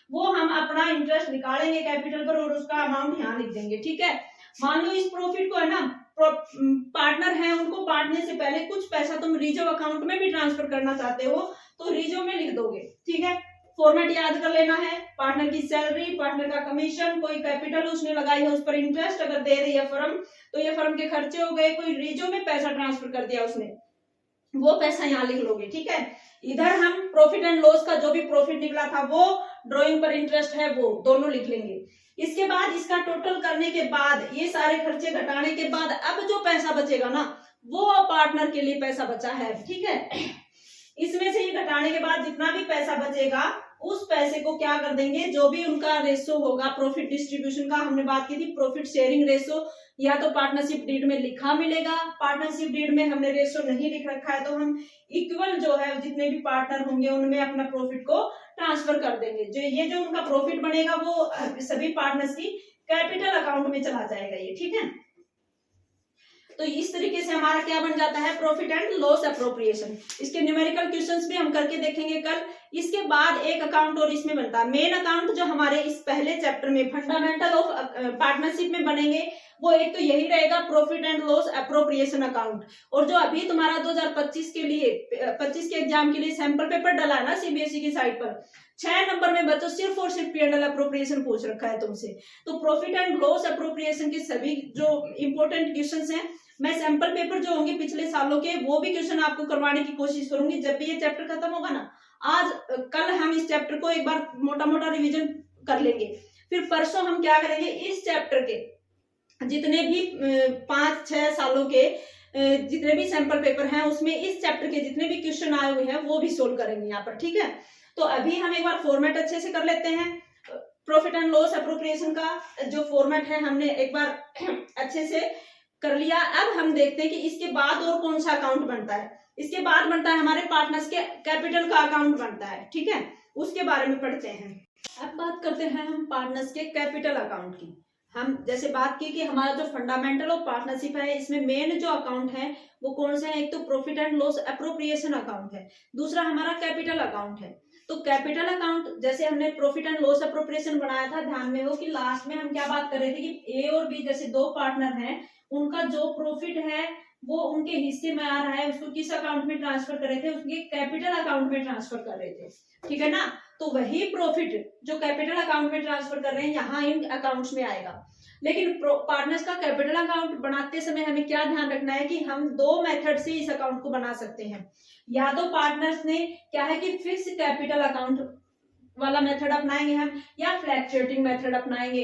वो हम अपना इंटरेस्ट निकालेंगे कैपिटल पर और उसका अमाउंट यहाँ लिख देंगे, ठीक है। मान लो इस प्रॉफिट को है ना पार्टनर है उनको बांटने से पहले कुछ पैसा तुम रिजर्व अकाउंट में भी ट्रांसफर करना चाहते हो तो रिजर्व में लिख दोगे, ठीक है। फॉर्मेट याद कर लेना है, पार्टनर की सैलरी, पार्टनर का कमीशन, कोई कैपिटल उसने लगाई है उस पर इंटरेस्ट अगर दे रही है फर्म तो ये फर्म के खर्चे हो गए, कोई रिजर्व में पैसा ट्रांसफर कर दिया उसने वो पैसा यहाँ लिख लोगे, ठीक है। इधर हम प्रॉफिट एंड लॉस का जो भी प्रॉफिट निकला था वो, ड्राइंग पर इंटरेस्ट है वो, दोनों लिख लेंगे। इसके बाद इसका टोटल करने के बाद ये सारे खर्चे घटाने के बाद अब जो पैसा बचेगा ना वो पार्टनर के लिए पैसा बचा है, ठीक है। इसमें से ये घटाने के बाद जितना भी पैसा बचेगा उस पैसे को क्या कर देंगे, जो भी उनका रेशो होगा प्रॉफिट डिस्ट्रीब्यूशन का, हमने बात की थी प्रॉफिट शेयरिंग रेशो, या तो पार्टनरशिप डीड में लिखा मिलेगा, पार्टनरशिप डीड में हमने रेशो नहीं लिख रखा है तो हम इक्वल जो है जितने भी पार्टनर होंगे उनमें अपना प्रॉफिट को ट्रांसफर कर देंगे, जो उनका प्रॉफिट बनेगा वो सभी पार्टनर्स की कैपिटल अकाउंट में चला जाएगा ये, ठीक है। तो इस तरीके से हमारा क्या बन जाता है प्रॉफिट एंड लॉस एप्रोप्रिएशन। इसके न्यूमेरिकल क्वेश्चंस भी हम करके देखेंगे कल। इसके बाद एक अकाउंट और इसमें बनता है मेन अकाउंट जो हमारे इस पहले चैप्टर में फंडामेंटल ऑफ पार्टनरशिप में बनेंगे, वो एक तो यही रहेगा profit and loss appropriation account. और जो अभी तुम्हारा 2025 के लिए 25 के एग्जाम के लिए सैंपल पेपर डला है ना सीबीएसई की साइट पर, 6 नंबर में बच्चों सिर्फ और सिर्फ P&L एप्रोप्रिएशन पूछ रखा है तुमसे। तो प्रॉफिट एंड लॉस एप्रोप्रिएशन के सभी जो इंपॉर्टेंट क्वेश्चंस हैं मैं सैंपल पेपर जो होंगे पिछले सालों के वो भी क्वेश्चन आपको करवाने की कोशिश करूंगी जब भी ये चैप्टर खत्म होगा ना। आज कल हम इस चैप्टर को एक बार मोटा मोटा रिवीजन कर लेंगे, फिर परसों हम क्या करेंगे इस चैप्टर के जितने भी 5-6 सालों के जितने भी सैंपल पेपर हैं उसमें इस चैप्टर के जितने भी क्वेश्चन आए हुए हैं वो भी सोल्व करेंगे यहाँ पर, ठीक है। तो अभी हम एक बार फॉर्मेट अच्छे से कर लेते हैं। प्रॉफिट एंड लॉस एप्रोप्रिएशन का जो फॉर्मेट है हमने एक बार अच्छे से कर लिया। अब हम देखते हैं कि इसके बाद और कौन सा अकाउंट बनता है। इसके बाद बनता है हमारे पार्टनर्स के कैपिटल का अकाउंट बनता है, ठीक है, उसके बारे में पढ़ते हैं। अब बात करते हैं हम पार्टनर्स के कैपिटल अकाउंट की। हम जैसे बात की कि हमारा जो फंडामेंटल ऑफ पार्टनरशिप है इसमें मेन जो अकाउंट है वो कौन सा है, एक तो profit and loss appropriation account है, दूसरा हमारा कैपिटल अकाउंट है। तो कैपिटल अकाउंट, जैसे हमने प्रॉफिट एंड लॉस अप्रोप्रिएशन बनाया था, ध्यान में हो कि लास्ट में हम क्या बात कर रहे थे कि ए और बी जैसे दो पार्टनर हैं, उनका जो प्रॉफिट है वो उनके हिस्से में आ रहा है, उसको किस अकाउंट में ट्रांसफर कर रहे थे, उसके कैपिटल अकाउंट में ट्रांसफर कर रहे थे, ठीक है ना। तो वही प्रॉफिट जो कैपिटल अकाउंट में ट्रांसफर कर रहे हैं यहाँ इन अकाउंट्स में आएगा। लेकिन पार्टनर्स का कैपिटल अकाउंट बनाते समय हमें क्या ध्यान रखना है कि हम दो मेथड से इस अकाउंट को बना सकते हैं। या तो पार्टनर्स ने क्या है कि फिक्स कैपिटल अकाउंट वाला मेथड अपनाएंगे हम, या फ्लैक्चुएटिंग मेथड अपनाएंगे।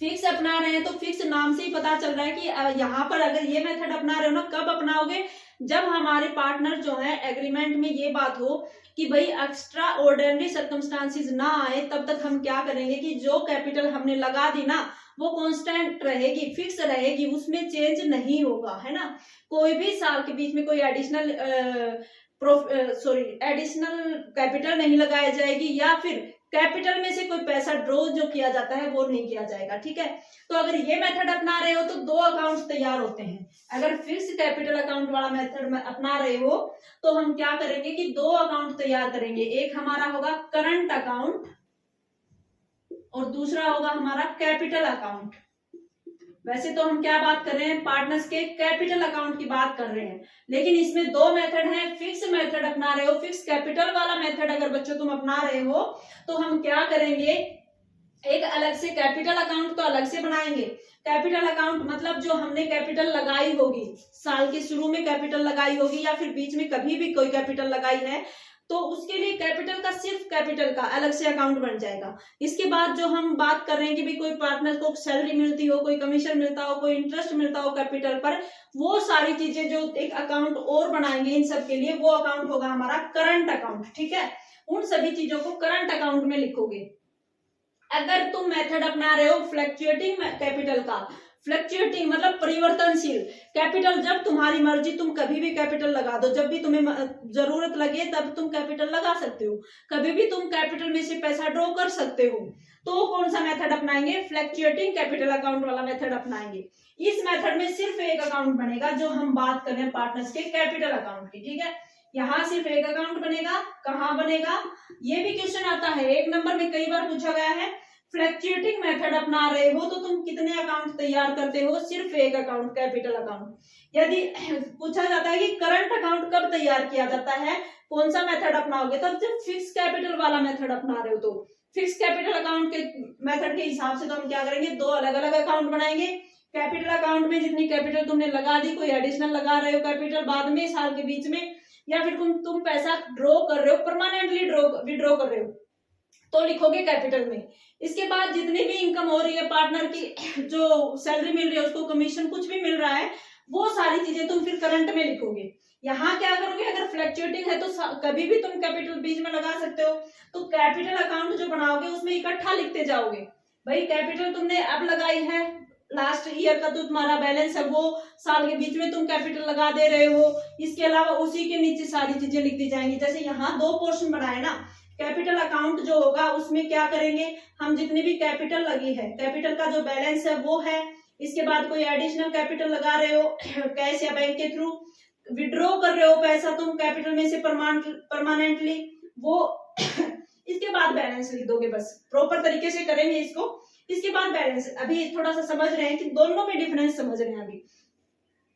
फिक्स अपना रहे हैं तो फिक्स नाम से ही पता चल रहा है कि यहाँ पर अगर ये मेथड अपना रहे हो ना, कब अपनाओगे, जब हमारे पार्टनर जो है एग्रीमेंट में ये बात हो कि भाई एक्स्ट्रा ऑर्डिनरी सर्कमस्टांसिस ना आए, तब तक हम क्या करेंगे कि जो कैपिटल हमने लगा दी ना वो कांस्टेंट रहेगी, फिक्स रहेगी, उसमें चेंज नहीं होगा, है ना। कोई भी साल के बीच में कोई एडिशनल एडिशनल कैपिटल नहीं लगाई जाएगी, या फिर कैपिटल में से कोई पैसा ड्रॉ जो किया जाता है वो नहीं किया जाएगा, ठीक है। तो अगर ये मेथड अपना रहे हो तो दो अकाउंट्स तैयार होते हैं। अगर फिक्स कैपिटल अकाउंट वाला मेथड अपना रहे हो तो हम क्या करेंगे कि दो अकाउंट तैयार करेंगे, एक हमारा होगा करंट अकाउंट और दूसरा होगा हमारा कैपिटल अकाउंट। वैसे तो हम क्या बात कर रहे हैं, पार्टनर्स के कैपिटल अकाउंट की बात कर रहे हैं, लेकिन इसमें दो मेथड हैं। फिक्स मेथड अपना रहे हो, फिक्स कैपिटल वाला मेथड अगर बच्चों तुम अपना रहे हो तो हम क्या करेंगे, एक अलग से कैपिटल अकाउंट तो अलग से बनाएंगे। कैपिटल अकाउंट मतलब जो हमने कैपिटल लगाई होगी, साल के शुरू में कैपिटल लगाई होगी या फिर बीच में कभी भी कोई कैपिटल लगाई है, तो उसके लिए कैपिटल का, सिर्फ कैपिटल का अलग से अकाउंट बन जाएगा। इसके बाद जो हम बात कर रहे हैं कि भी कोई पार्टनर को सैलरी मिलती हो, कोई कमीशन मिलता हो, कोई इंटरेस्ट मिलता हो कैपिटल पर, वो सारी चीजें जो एक अकाउंट और बनाएंगे इन सब के लिए, वो अकाउंट होगा हमारा करंट अकाउंट, ठीक है। उन सभी चीजों को करंट अकाउंट में लिखोगे। अगर तुम मेथड अपना रहे हो फ्लक्चुएटिंग कैपिटल का, फ्लक्चुएटिंग मतलब परिवर्तनशील कैपिटल, जब तुम्हारी मर्जी तुम कभी भी कैपिटल लगा दो, जब भी तुम्हें जरूरत लगे तब तुम कैपिटल लगा सकते हो, कभी भी तुम कैपिटल में से पैसा ड्रॉ कर सकते हो। तो कौन सा मेथड अपनाएंगे, फ्लक्चुएटिंग कैपिटल अकाउंट वाला मेथड अपनाएंगे। इस मेथड में सिर्फ एक अकाउंट बनेगा, जो हम बात कर रहे हैं पार्टनर्स के कैपिटल अकाउंट की, ठीक है। यहाँ सिर्फ एक अकाउंट बनेगा। कहाँ बनेगा, ये भी क्वेश्चन आता है, 1 नंबर में कई बार पूछा गया है। फ्लक्चुएटिंग मेथड अपना रहे हो तो तुम कितने अकाउंट तैयार करते हो, सिर्फ एक अकाउंट, कैपिटल अकाउंट। यदि पूछा जाता है कि करंट अकाउंट कब तैयार किया जाता है, कौन सा मेथड अपनाओगे, तब जब फिक्स कैपिटल वाला मेथड अपना रहे हो। तो फिक्स कैपिटल अकाउंट के मेथड के हिसाब से तो हम क्या करेंगे, दो अलग अलग अकाउंट बनाएंगे। कैपिटल अकाउंट में जितनी कैपिटल तुमने लगा दी, कोई एडिशनल लगा रहे हो कैपिटल बाद में साल के बीच में, या फिर तुम पैसा ड्रॉ कर रहे हो, परमानेंटली विड्रॉ कर रहे हो, तो लिखोगे कैपिटल में। इसके बाद जितनी भी इनकम हो रही है पार्टनर की, जो सैलरी मिल रही है, उसको कमीशन कुछ भी मिल रहा है, वो सारी चीजें तुम फिर करंट में लिखोगे। यहाँ क्या करोगे, अगर फ्लक्चुएटिंग है तो कभी भी तुम कैपिटल बीच में लगा सकते हो, तो कैपिटल अकाउंट जो बनाओगे उसमें इकट्ठा लिखते जाओगे। भाई कैपिटल तुमने अब लगाई है, लास्ट ईयर का तो तुम्हारा बैलेंस है, वो साल के बीच में तुम कैपिटल लगा दे रहे हो। इसके अलावा उसी के नीचे सारी चीजें लिखती जाएंगी। जैसे यहाँ दो पोर्शन बनाए ना, कैपिटल अकाउंट जो होगा उसमें क्या करेंगे, हम जितनी भी कैपिटल लगी है, कैपिटल का जो बैलेंस है वो है। इसके बाद कोई एडिशनल कैपिटल लगा रहे हो कैश या बैंक के थ्रू, विड्रॉ कर रहे हो पैसा तुम कैपिटल में से परमानेंटली, वो इसके बाद बैलेंस लिख दोगे। बस प्रॉपर तरीके से करेंगे इसको। इसके बाद बैलेंस, अभी थोड़ा सा समझ रहे हैं कि दोनों में डिफरेंस समझ रहे हैं। अभी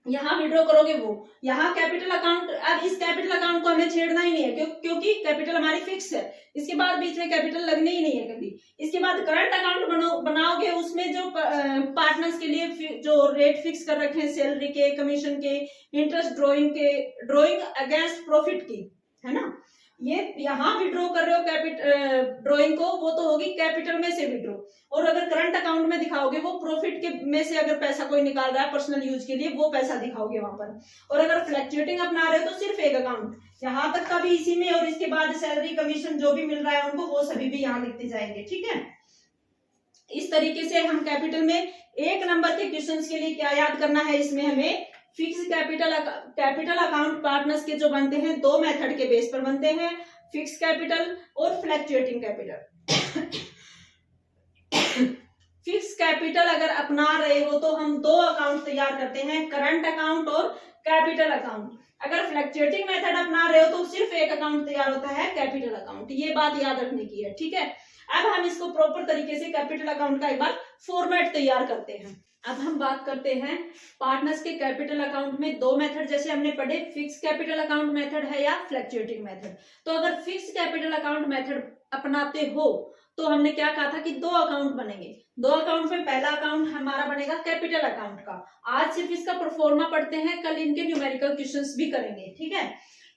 यहाँ विड्रॉ करोगे वो, यहाँ कैपिटल अकाउंट। अब इस कैपिटल अकाउंट को हमें छेड़ना ही नहीं है, क्योंकि कैपिटल हमारी फिक्स है। इसके बाद बीच में कैपिटल लगने ही नहीं है कभी। इसके बाद करंट अकाउंट बनाओगे, उसमें जो पार्टनर्स के लिए जो रेट फिक्स कर रखे हैं, सैलरी के, कमीशन के, इंटरेस्ट ड्रॉइंग अगेंस्ट प्रॉफिट की, है ना, ये यहाँ विड्रॉ कर रहे हो कैपिटल ड्रॉइंग को, वो तो होगी कैपिटल में से विड्रॉ। और अगर करंट अकाउंट में दिखाओगे, वो प्रॉफिट के में से अगर पैसा कोई निकाल रहा है पर्सनल यूज के लिए, वो पैसा दिखाओगे वहां पर। और अगर फ्लक्चुएटिंग अपना रहे हो तो सिर्फ एक अकाउंट, यहाँ तक का भी इसी में, और इसके बाद सैलरी कमीशन जो भी मिल रहा है उनको, वो सभी भी यहाँ लिखते जाएंगे, ठीक है। इस तरीके से हम कैपिटल में 1 नंबर के क्वेश्चन के लिए क्या याद करना है, इसमें हमें फिक्स कैपिटल अकाउंट पार्टनर्स के जो बनते हैं, 2 मेथड के बेस पर बनते हैं, फिक्स कैपिटल और फ्लक्चुएटिंग कैपिटल। फिक्स कैपिटल अगर अपना रहे हो तो हम 2 अकाउंट तैयार करते हैं, करंट अकाउंट और कैपिटल अकाउंट। अगर फ्लक्चुएटिंग मेथड अपना रहे हो तो सिर्फ एक अकाउंट तैयार होता है, कैपिटल अकाउंट। ये बात याद रखने की है, ठीक है। अब हम इसको प्रॉपर तरीके से कैपिटल अकाउंट का एक बार फॉर्मेट तैयार करते हैं। अब हम बात करते हैं पार्टनर्स के कैपिटल अकाउंट में दो मेथड जैसे हमने पढ़े, फिक्स कैपिटल अकाउंट मेथड है या फ्लक्चुएटिंग मेथड। तो अगर फिक्स कैपिटल अकाउंट मेथड अपनाते हो तो हमने क्या कहा था कि दो अकाउंट बनेंगे। दो अकाउंट में पहला अकाउंट हमारा बनेगा कैपिटल अकाउंट का। आज सिर्फ इसका प्रोफॉर्मा पढ़ते हैं, कल इनके न्यूमेरिकल क्वेश्चंस भी करेंगे, ठीक है।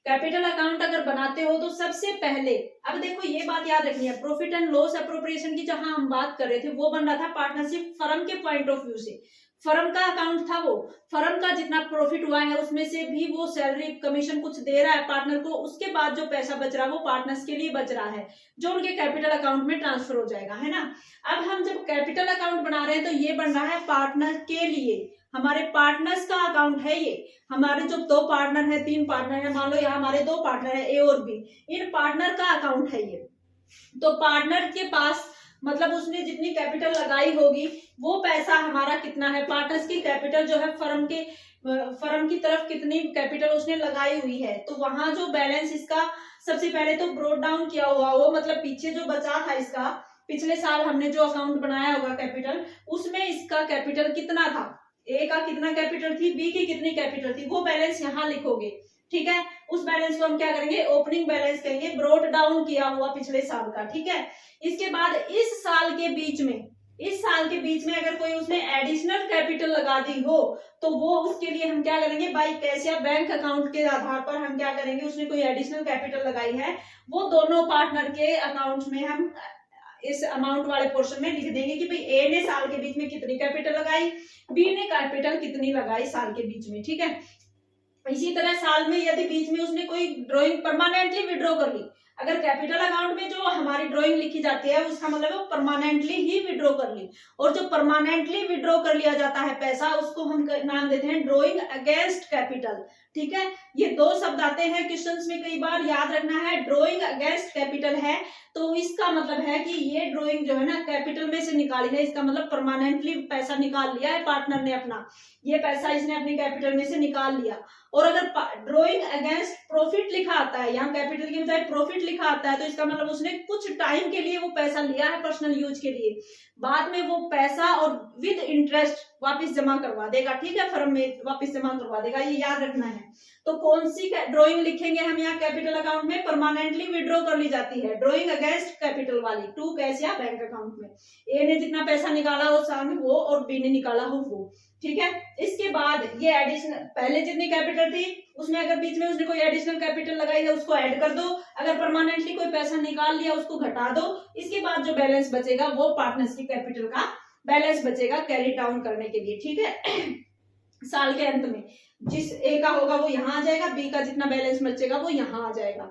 कैपिटल अकाउंट अगर बनाते हो तो सबसे पहले, अब देखो ये बात याद रखनी है, प्रॉफिट एंड लॉस अप्रोप्रिएशन की जहां हम बात कर रहे थे वो बन रहा था पार्टनरशिप फर्म के पॉइंट ऑफ व्यू से। फर्म का अकाउंट था वो, फर्म का जितना प्रॉफिट हुआ है उसमें से भी वो सैलरी कमीशन कुछ दे रहा है पार्टनर को, उसके बाद जो पैसा बच रहा है वो पार्टनर्स के लिए बच रहा है जो उनके कैपिटल अकाउंट में ट्रांसफर हो जाएगा, है ना। अब हम जब कैपिटल अकाउंट बना रहे हैं तो ये बन रहा है पार्टनर के लिए, हमारे पार्टनर्स का अकाउंट है ये। हमारे जो दो पार्टनर है, तीन पार्टनर है, मान लो यहाँ हमारे दो पार्टनर है ए और बी, इन पार्टनर का अकाउंट है ये। तो पार्टनर के पास मतलब उसने जितनी कैपिटल लगाई होगी वो पैसा हमारा कितना है, पार्टनर्स की कैपिटल जो है फर्म की तरफ कितनी कैपिटल उसने लगाई हुई है, तो वहां जो बैलेंस इसका सबसे पहले तो ब्रोड डाउन किया हुआ वो, मतलब पीछे जो बचा था इसका, पिछले साल हमने जो अकाउंट बनाया होगा कैपिटल, उसमें इसका कैपिटल कितना था, ए का कितना कैपिटल थी, बी की कितनी कैपिटल थी, वो बैलेंस यहाँ लिखोगे, ठीक है। उस बैलेंस को हम क्या करेंगे, ओपनिंग बैलेंस कहेंगे, ब्रोड डाउन किया हुआ पिछले साल का, ठीक है। इसके बाद इस साल के बीच में अगर कोई उसने एडिशनल कैपिटल लगा दी हो तो वो उसके लिए हम क्या करेंगे, बाई कैश या बैंक अकाउंट के आधार पर हम क्या करेंगे, उसने कोई एडिशनल कैपिटल लगाई है वो दोनों पार्टनर के अकाउंट में हम इस अमाउंट वाले पोर्शन में लिख देंगे कि भाई ए ने साल के बीच में कितनी कैपिटल लगाई, बी ने कैपिटल कितनी लगाई साल के बीच में, ठीक है। इसी तरह साल में यदि बीच में उसने कोई ड्राइंग परमानेंटली विड्रॉ कर ली, अगर कैपिटल अकाउंट में जो हमारी ड्राइंग लिखी जाती है उसका मतलब वो परमानेंटली ही विड्रॉ कर ली, और जो परमानेंटली विड्रॉ कर लिया जाता है पैसा उसको हम नाम देते हैं ड्राइंग अगेंस्ट कैपिटल, ठीक है। ये दो शब्द आते हैं क्वेश्चंस में कई बार, याद रखना है। ड्राइंग अगेंस्ट कैपिटल है तो इसका मतलब है कि ये ड्राइंग जो है ना कैपिटल में से निकाली है, इसका मतलब परमानेंटली पैसा निकाल लिया है पार्टनर ने अपना, ये पैसा इसने अपनी कैपिटल में से निकाल लिया। और अगर ड्राइंग अगेंस्ट प्रॉफिट लिखा आता है, यहाँ कैपिटल की बजाय प्रॉफिट लिखा आता है, तो इसका मतलब उसने कुछ टाइम के लिए वो पैसा लिया है पर्सनल यूज के लिए, बाद में वो पैसा और विद इंटरेस्ट वापस जमा करवा देगा, ठीक है, फर्म में वापस जमा करवा देगा, ये याद रखना है। तो कौन सी ड्राइंग लिखेंगे हम यहाँ कैपिटल अकाउंट में, परमानेंटली विड्रॉ कर ली जाती है ड्राइंग अगेंस्ट कैपिटल वाली, टू कैश या बैंक अकाउंट में। ए ने जितना पैसा निकाला हो साल में वो, और बी ने निकाला हो वो, ठीक है। इसके बाद ये एडिशनल, पहले जितनी कैपिटल थी उसमें अगर बीच में उसने कोई एडिशनल कैपिटल लगाई है उसको ऐड कर दो, अगर परमानेंटली कोई पैसा निकाल लिया उसको घटा दो, इसके बाद जो बैलेंस बचेगा वो पार्टनर्स की कैपिटल का बैलेंस बचेगा कैरी डाउन करने के लिए, ठीक है। साल के अंत में जिस ए का होगा वो यहाँ आ जाएगा, बी का जितना बैलेंस बचेगा वो यहाँ आ जाएगा।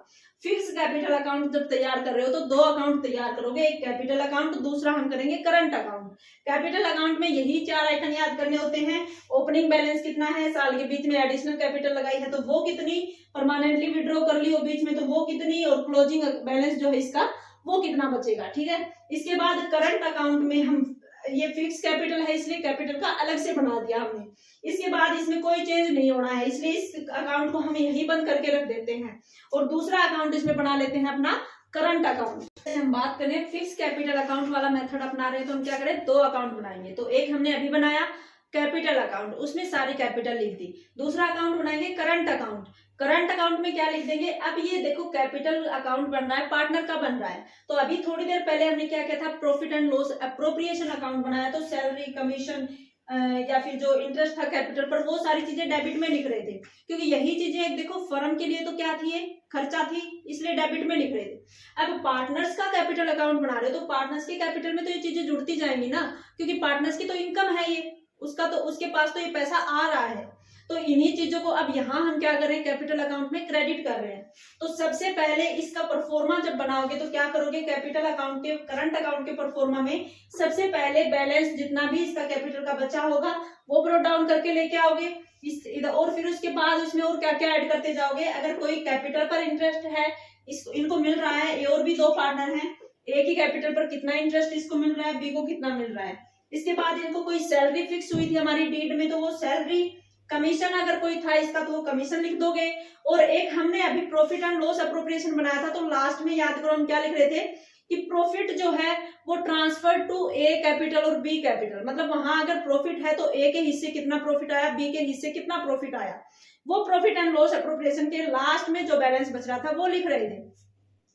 फिक्स कैपिटल अकाउंट जब तैयार कर रहे हो तो दो अकाउंट तैयार करोगे, एक कैपिटल अकाउंट, दूसरा हम करेंगे करंट अकाउंट। कैपिटल अकाउंट में यही चार आइटम याद करने होते हैं, ओपनिंग बैलेंस कितना है, साल के बीच में एडिशनल कैपिटल लगाई है तो वो कितनी, परमानेंटली विड्रॉ कर ली हो बीच में तो वो कितनी, और क्लोजिंग बैलेंस जो है इसका वो कितना बचेगा, ठीक है। इसके बाद करंट अकाउंट में हम, ये फिक्स कैपिटल है इसलिए कैपिटल का अलग से बना दिया हमने, इसके बाद इसमें कोई चेंज नहीं होना है इसलिए इस अकाउंट को हम यही बंद करके रख देते हैं, और दूसरा अकाउंट इसमें बना लेते हैं अपना करंट अकाउंट। हम बात करें फिक्स कैपिटल अकाउंट वाला मेथड अपना रहे हैं तो हम क्या करें, दो अकाउंट बनाएंगे। तो एक हमने अभी बनाया कैपिटल अकाउंट, उसमें सारी कैपिटल लिख दी। दूसरा अकाउंट बनाएंगे करंट अकाउंट, करंट अकाउंट में क्या लिख देंगे, अब ये देखो कैपिटल अकाउंट बन रहा है, पार्टनर का बन रहा है, तो अभी थोड़ी देर पहले हमने क्या किया था, profit and loss appropriation account बनाया, तो सैलरी कमीशन या फिर जो इंटरेस्ट था कैपिटल पर वो सारी चीजें डेबिट में लिख रहे थे, क्योंकि यही चीजें एक देखो फर्म के लिए तो क्या थी, खर्चा थी, इसलिए डेबिट में लिख रहे थे। अब पार्टनर्स का कैपिटल अकाउंट बना रहे हो तो पार्टनर्स के कैपिटल में तो ये चीजें जुड़ती जाएंगी ना, क्योंकि पार्टनर्स की तो इनकम है ये, उसका तो उसके पास तो ये पैसा आ रहा है, तो इन्हीं चीजों को अब यहाँ हम क्या कर रहे हैं, कैपिटल अकाउंट में क्रेडिट कर रहे हैं। तो सबसे पहले इसका परफॉर्मा जब बनाओगे तो क्या करोगे, कैपिटल अकाउंट के करंट अकाउंट के परफॉर्मा में सबसे पहले बैलेंस जितना भी इसका कैपिटल का बचा होगा वो ब्रोट डाउन करके लेके आओगे इस इधर, और फिर उसके बाद उसमें और क्या क्या ऐड करते जाओगे। अगर कोई कैपिटल पर इंटरेस्ट है इसको इनको मिल रहा है, ए और बी दो पार्टनर हैं, ए की कैपिटल पर कितना इंटरेस्ट इसको मिल रहा है, बी को कितना मिल रहा है। इसके बाद इनको कोई सैलरी फिक्स हुई थी हमारी डीड में, तो वो सैलरी कमीशन अगर कोई था इसका तो वो कमीशन लिख दोगे। और एक हमने अभी प्रॉफिट एंड लॉस अप्रोप्रिएशन बनाया था, तो लास्ट में याद करो हम क्या लिख रहे थे कि प्रॉफिट जो है वो ट्रांसफर टू ए कैपिटल और बी कैपिटल, मतलब वहां अगर प्रॉफिट है तो ए के हिस्से कितना प्रॉफिट आया, बी के हिस्से कितना प्रॉफिट आया, वो प्रॉफिट एंड लॉस अप्रोप्रिएशन के लास्ट में जो बैलेंस बच रहा था वो लिख रहे थे।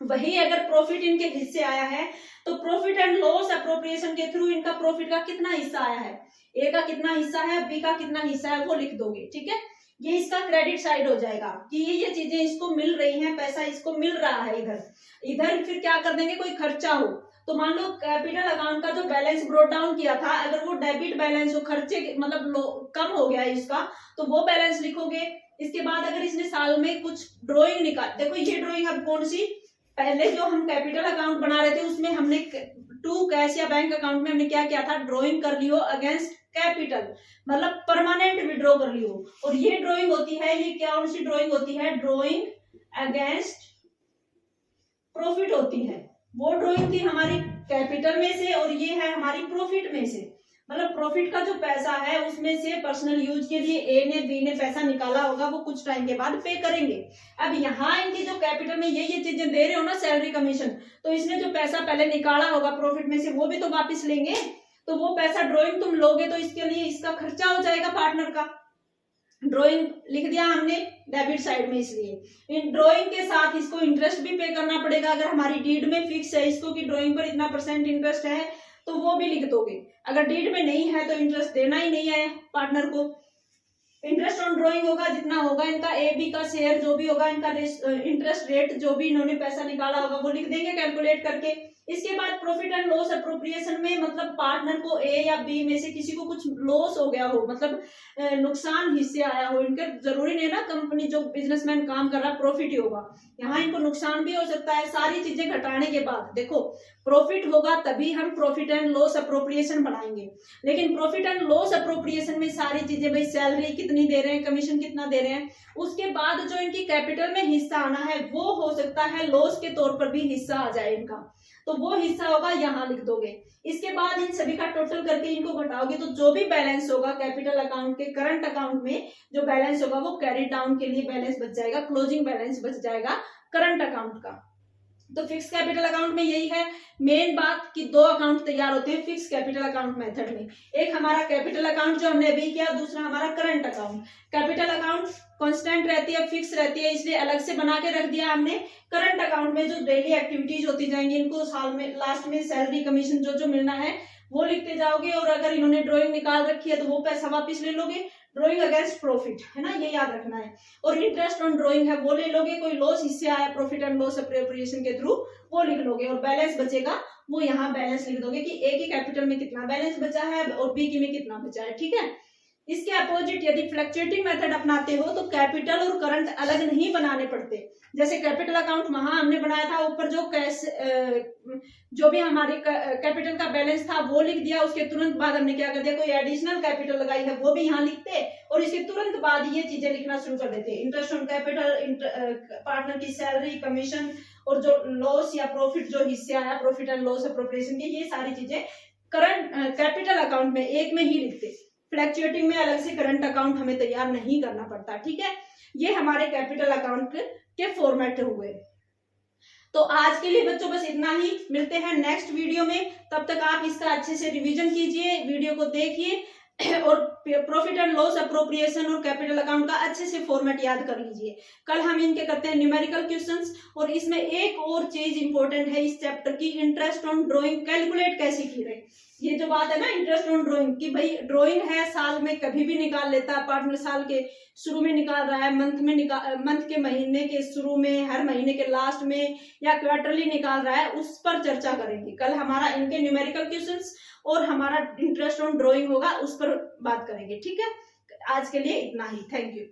वही अगर प्रॉफिट इनके हिस्से आया है तो प्रॉफिट एंड लॉस अप्रोप्रिएशन के थ्रू इनका प्रॉफिट का कितना हिस्सा आया है, ए का कितना हिस्सा है, बी का कितना हिस्सा है, वो लिख दोगे। ठीक है, ये इसका क्रेडिट साइड हो जाएगा कि ये चीजें इसको मिल रही हैं, पैसा इसको मिल रहा है। इधर फिर क्या कर देंगे, कोई खर्चा हो तो मान लो कैपिटल अकाउंट का जो बैलेंस ब्रोट डाउन किया था, अगर वो डेबिट बैलेंस हो, खर्चे मतलब कम हो गया है इसका, तो वो बैलेंस लिखोगे। इसके बाद अगर इसने साल में कुछ ड्रॉइंग निकाल, देखो ये ड्रॉइंग अब कौन सी, पहले जो हम कैपिटल अकाउंट बना रहे थे उसमें हमने टू कैश या बैंक अकाउंट में हमने क्या किया था, ड्रॉइंग कर लियो अगेंस्ट कैपिटल, मतलब परमानेंट विड्रॉ कर लियो। और ये ड्रॉइंग होती है, ये क्या कौन सी ड्रॉइंग होती है, ड्रॉइंग अगेंस्ट प्रॉफिट होती है। वो ड्रॉइंग थी हमारी कैपिटल में से और ये है हमारी प्रॉफिट में से, मतलब प्रॉफिट का जो पैसा है उसमें से पर्सनल यूज के लिए ए ने बी ने पैसा निकाला होगा, वो कुछ टाइम के बाद पे करेंगे। अब यहाँ इनकी जो कैपिटल में ये चीजें दे रहे हो ना, सैलरी कमीशन, तो इसने जो पैसा पहले निकाला होगा प्रॉफिट में से वो भी तो वापस लेंगे, तो वो पैसा ड्रॉइंग तुम लोगे तो इसके लिए इसका खर्चा हो जाएगा पार्टनर का। ड्रॉइंग लिख दिया हमने डेबिट साइड में, इसलिए इन ड्रॉइंग के साथ इसको इंटरेस्ट भी पे करना पड़ेगा। अगर हमारी डीड में फिक्स है इसको कि ड्रॉइंग पर इतना % इंटरेस्ट है तो वो भी लिख दोगे। अगर डीड में नहीं है तो इंटरेस्ट देना ही नहीं है पार्टनर को। इंटरेस्ट ऑन ड्रॉइंग होगा जितना होगा इनका ए बी का शेयर जो भी होगा, इनका इंटरेस्ट रेट जो भी इन्होंने पैसा निकाला होगा वो लिख देंगे कैलकुलेट करके। इसके बाद प्रॉफिट एंड लॉस अप्रोप्रिएशन में मतलब पार्टनर को ए या बी में से किसी को कुछ लॉस हो गया हो, मतलब नुकसान हिस्से आया हो, इनके जरूरी नहीं ना कंपनी जो बिजनेसमैन काम कर रहा है प्रॉफिट ही होगा, यहाँ इनको नुकसान भी हो सकता है। सारी चीजें घटाने के बाद देखो प्रॉफिट होगा तभी हम प्रॉफिट एंड लॉस अप्रोप्रिएशन बनाएंगे। लेकिन प्रॉफिट एंड लॉस अप्रोप्रिएशन में सारी चीजें, भाई सैलरी कितनी दे रहे हैं, कमीशन कितना दे रहे हैं, उसके बाद जो इनकी कैपिटल में हिस्सा आना है वो हो सकता है लॉस के तौर पर भी हिस्सा आ जाए इनका, तो वो हिस्सा होगा यहाँ लिख दोगे। इसके बाद इन सभी का टोटल करके इनको घटाओगे तो जो भी बैलेंस होगा कैपिटल अकाउंट के करंट अकाउंट में जो बैलेंस होगा वो कैरी डाउन के लिए बैलेंस बच जाएगा, क्लोजिंग बैलेंस बच जाएगा करंट अकाउंट का। तो फिक्स कैपिटल अकाउंट में यही है मेन बात कि दो अकाउंट तैयार होते हैं फिक्स कैपिटल अकाउंट मेथड में, एक हमारा कैपिटल अकाउंट जो हमने अभी किया, दूसरा हमारा current account. Capital account constant रहती है, फिक्स रहती है, इसलिए अलग से बना के रख दिया हमने। करंट अकाउंट में जो डेली एक्टिविटीज होती जाएंगी, इनको साल में लास्ट में सैलरी कमीशन जो जो मिलना है वो लिखते जाओगे, और अगर इन्होंने ड्रॉइंग निकाल रखी है तो वो पैसा वापिस ले लोगे। ड्रॉइंग अगेंस्ट प्रॉफिट है ना, ये याद रखना है। और इंटरेस्ट ऑन ड्रॉइंग है वो ले लोगे, कोई लॉस इससे आया प्रॉफिट एंड लॉस अप्रोप्रिएशन के थ्रू वो लिख लोगे, और बैलेंस बचेगा वो यहाँ बैलेंस लिख दोगे कि ए की कैपिटल में कितना बैलेंस बचा है और बी की में कितना बचा है। ठीक है, इसके अपोजिट यदि फ्लक्चुएटिंग मेथड अपनाते हो तो कैपिटल और करंट अलग नहीं बनाने पड़ते। जैसे कैपिटल अकाउंट वहां हमने बनाया था, ऊपर जो कैश जो भी हमारे कैपिटल का बैलेंस था वो लिख दिया, उसके तुरंत बाद हमने क्या कर दिया, कोई एडिशनल कैपिटल लगाई है वो भी यहाँ लिखते, और इसके तुरंत बाद ये चीजें लिखना शुरू कर देते, इंटरेस्ट ऑन कैपिटल, पार्टनर की सैलरी, कमीशन, और जो लॉस या प्रॉफिट जो हिस्से आया प्रॉफिट एंड लॉस अप्रोप्रिएशन के, ये सारी चीजें करंट कैपिटल अकाउंट में एक में ही लिखते। फ्लक्चुएटिंग में अलग से करंट अकाउंट हमें तैयार नहीं करना पड़ता। ठीक है, ये हमारे कैपिटल अकाउंट के फॉर्मेट हुए। तो आज के लिए बच्चों बस इतना ही, मिलते हैं नेक्स्ट वीडियो में, तब तक आप इसका अच्छे से रिवीजन कीजिए, वीडियो को देखिए और प्रॉफिट एंड लॉस अप्रोप्रिएशन और कैपिटल अकाउंट का अच्छे से फॉर्मेट याद कर लीजिए। कल हम इनके करते हैं न्यूमेरिकल क्वेश्चंस, और इसमें एक और चीज इंपॉर्टेंट है इस चैप्टर की, इंटरेस्ट ऑन ड्रॉइंग कैलकुलेट कैसे की रहे। ये जो बात है ना इंटरेस्ट ऑन ड्रॉइंग की, भाई ड्रॉइंग है साल में कभी भी निकाल लेता है पार्टनर, साल के शुरू में निकाल रहा है, मंथ के महीने के शुरू में, हर महीने के लास्ट में, या क्वार्टरली निकाल रहा है, उस पर चर्चा करेंगे। कल हमारा इनके न्यूमेरिकल क्वेश्चंस और हमारा इंटरेस्ट ऑन ड्रॉइंग होगा, उस पर बात करेंगे। ठीक है, आज के लिए इतना ही, थैंक यू।